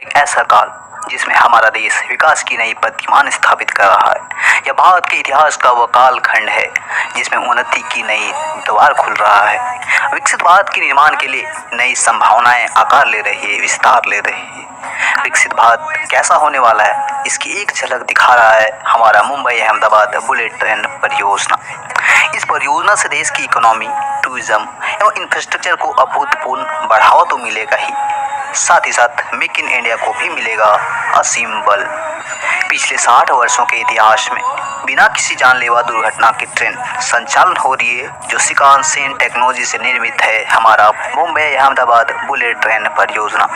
एक ऐसा काल जिसमें हमारा देश विकास की नई प्रतिमान स्थापित कर रहा है। यह भारत के इतिहास का वह कालखंड है जिसमें उन्नति की नई द्वार खुल रहा है। विकसित भारत के निर्माण के लिए नई संभावनाएं आकार ले रही है, विस्तार ले रही है। विकसित भारत कैसा होने वाला है, इसकी एक झलक दिखा रहा है हमारा मुंबई अहमदाबाद बुलेट ट्रेन परियोजना। इस परियोजना से देश की इकोनॉमी, टूरिज्म एवं इंफ्रास्ट्रक्चर को अभूतपूर्व बढ़ावा तो मिलेगा ही, साथ ही साथ मेक इन इंडिया को भी मिलेगा असीम बल। पिछले 60 वर्षों के इतिहास में बिना किसी जानलेवा दुर्घटना की ट्रेन संचालन हो रही है, जो सिकानसेन टेक्नोलॉजी से निर्मित है हमारा मुंबई अहमदाबाद बुलेट ट्रेन परियोजना।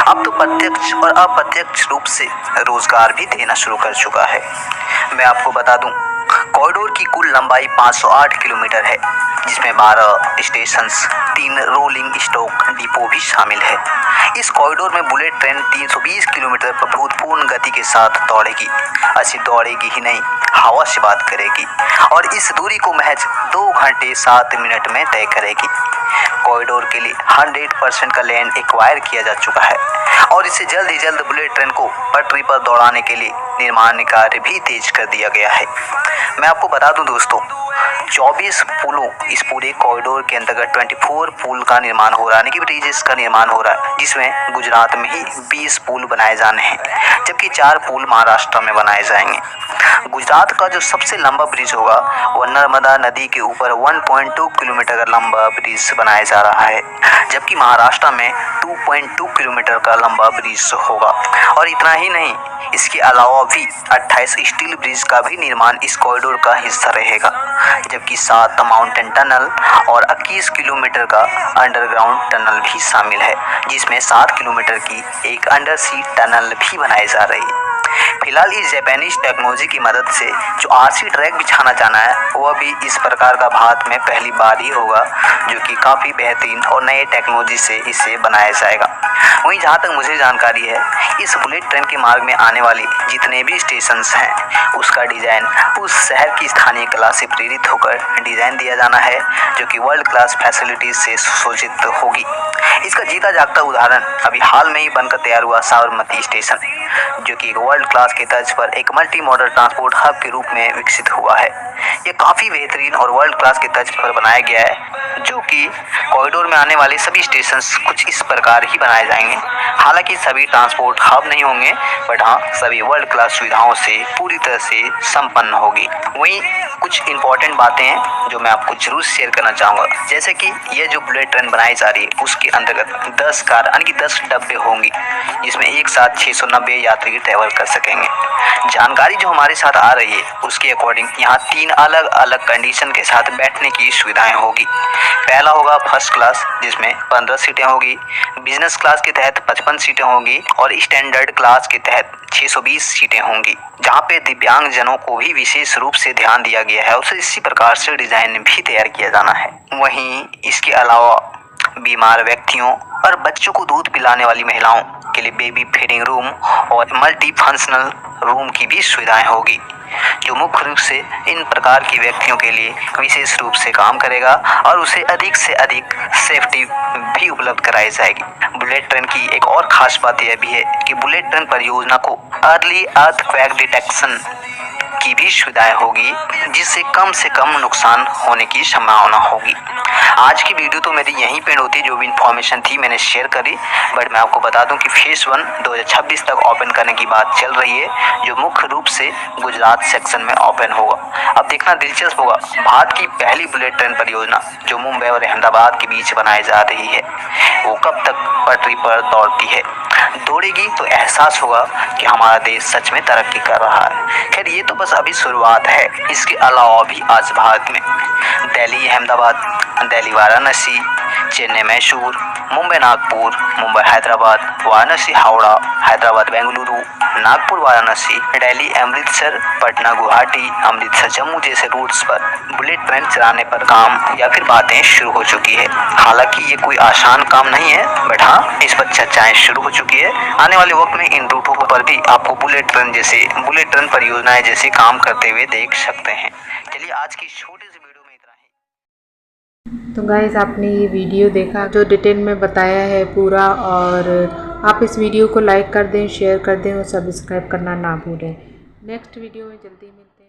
अब तो प्रत्यक्ष और अप्रत्यक्ष रूप से रोजगार भी देना शुरू कर चुका है। मैं आपको बता दूं, कॉरिडोर की कुल लंबाई 508 किलोमीटर है, जिसमें 12 स्टेशंस, 3 रोलिंग स्टॉक डिपो भी शामिल है। इस कॉरिडोर में बुलेट ट्रेन 320 किलोमीटर पर अभूतपूर्व गति के साथ दौड़ेगी। ऐसी दौड़ेगी ही नहीं, हवा से बात करेगी और इस दूरी को महज 2 घंटे 7 मिनट में तय करेगी। कॉरिडोर के लिए 100% का लैंड एक्वायर किया जा चुका है और इसे जल्द ही जल्द बुलेट ट्रेन को पटरी पर दौड़ाने के लिए निर्माण कार्य भी तेज कर दिया गया है। मैं आपको बता दूं दोस्तों, 24 पुलों इस पूरे कॉरिडोर के अंतर्गत 24 पुल का निर्माण हो रहा है, यानी कि ब्रिजेस का निर्माण हो रहा है, जिसमें गुजरात में ही 20 पुल बनाए जाने हैं, जबकि 4 पुल महाराष्ट्र में बनाए जाएंगे। गुजरात का जो सबसे लंबा ब्रिज होगा वह नर्मदा नदी के ऊपर 1.2 किलोमीटर का लंबा ब्रिज बनाया जा रहा है, जबकि महाराष्ट्र में 2.2 किलोमीटर का लंबा ब्रिज होगा। और इतना ही नहीं, इसके अलावा भी 28 स्टील ब्रिज का भी निर्माण इस कॉरिडोर का हिस्सा रहेगा, जबकि 7 माउंटेन टनल और 21 किलोमीटर का अंडरग्राउंड टनल भी शामिल है, जिसमें 7 किलोमीटर की एक अंडर सी टनल भी बनाई जा रही है। फिलहाल इस जापानीज टेक्नोलॉजी की मदद से जो आरसी ट्रैक बिछाना जाना है, वह भी इस प्रकार का भारत में पहली बार ही होगा, जो कि काफ़ी बेहतरीन और नए टेक्नोलॉजी से इसे बनाया जाएगा। वहीं जहाँ तक मुझे जानकारी है, इस बुलेट ट्रेन के मार्ग में आने वाले जितने भी स्टेशंस हैं, उसका डिज़ाइन उस शहर की स्थानीय कला से प्रेरित होकर डिज़ाइन दिया जाना है, जो कि वर्ल्ड क्लास फैसिलिटीज से सुसज्जित होगी। इसका जीता जागता उदाहरण अभी हाल में ही बनकर तैयार हुआ साबरमती स्टेशन, जो कि वर्ल्ड क्लास के तर्ज पर एक मल्टी मॉडल ट्रांसपोर्ट हब के रूप में विकसित हुआ है। ये काफ़ी बेहतरीन और वर्ल्ड क्लास के तर्ज पर बनाया गया है, जो कि कॉरिडोर में आने वाले सभी स्टेशंस कुछ इस प्रकार ही बनाए जाएंगे। हालांकि सभी ट्रांसपोर्ट हब नहीं होंगे, बट हाँ, सभी वर्ल्ड क्लास सुविधाओं से पूरी तरह से संपन्न होगी। वहीं कुछ इंपॉर्टेंट बातें हैं जो मैं आपको जरूर शेयर करना चाहूँगा, जैसे कि ये जो बुलेट ट्रेन बनाई जा रही है, उसके अंतर्गत 10 कार यानी कि 10 डब्बे होंगी, जिसमें एक साथ 690 यात्री ट्रैवल कर सकेंगे। जानकारी जो हमारे साथ आ रही है, उसके अकॉर्डिंग यहाँ 3 अलग अलग कंडीशन के साथ बैठने की सुविधाएं होगी। पहला होगा फर्स्ट क्लास, जिसमें 15 सीटें होगी, बिजनेस क्लास के तहत 55 सीटें होंगी और स्टैंडर्ड क्लास के तहत 620 सीटें होंगी, जहाँ पे दिव्यांग जनों को भी विशेष रूप से ध्यान दिया गया है। उसे इसी प्रकार से डिजाइन भी तैयार किया जाना है। वहीं इसके अलावा बीमार व्यक्तियों और बच्चों को दूध पिलाने वाली महिलाओं के लिए बेबी फीडिंग रूम और मल्टी फंक्शनल रूम की भी सुविधाएं होगी, जो मुख्य रूप से इन प्रकार के व्यक्तियों के लिए विशेष रूप से काम करेगा और उसे अधिक से अधिक सेफ्टी भी उपलब्ध कराई जाएगी। बुलेट ट्रेन की एक और खास बात यह भी है कि बुलेट ट्रेन परियोजना को अर्ली अर्थक्वेक डिटेक्शन की भी सुविधाएं होगी, जिससे कम से कम नुकसान होने की संभावना होगी। आज की वीडियो तो मेरी यहीं पे होती, जो भी इन्फॉर्मेशन थी मैंने शेयर करी, बट मैं आपको बता दूं कि फेज 1 2026 तक ओपन करने की बात चल रही है, जो मुख्य रूप से गुजरात सेक्शन में ओपन होगा। अब देखना दिलचस्प होगा, भारत की पहली बुलेट ट्रेन परियोजना जो मुंबई और अहमदाबाद के बीच बनाई जा रही है, वो कब तक पटरी पर दौड़ती है। दौड़ेगी तो एहसास होगा कि हमारा देश सच में तरक्की कर रहा है। खैर, ये तो बस अभी शुरुआत है। इसके अलावा भी आज भारत में दिल्ली अहमदाबाद, दिल्ली वाराणसी, चेन्नई मैसूर, मुंबई नागपुर, मुंबई हैदराबाद, वाराणसी हावड़ा, हैदराबाद बेंगलुरु, नागपुर वाराणसी, दिल्ली अमृतसर, पटना गुवाहाटी, अमृतसर जम्मू जैसे रूट्स पर बुलेट ट्रेन चलाने पर काम या फिर बातें शुरू हो चुकी है। हालांकि ये कोई आसान काम नहीं है, बट हाँ, इस पर चर्चाएं शुरू हो चुकी है। आने वाले वक्त में इन रूटों पर भी आपको बुलेट ट्रेन परियोजनाएं जैसे काम करते हुए देख सकते हैं। चलिए, आज की छोटी सी तो गाइस आपने ये वीडियो देखा जो डिटेल में बताया है पूरा, और आप इस वीडियो को लाइक कर दें, शेयर कर दें और सब्सक्राइब करना ना भूलें। नेक्स्ट वीडियो में जल्दी मिलते हैं।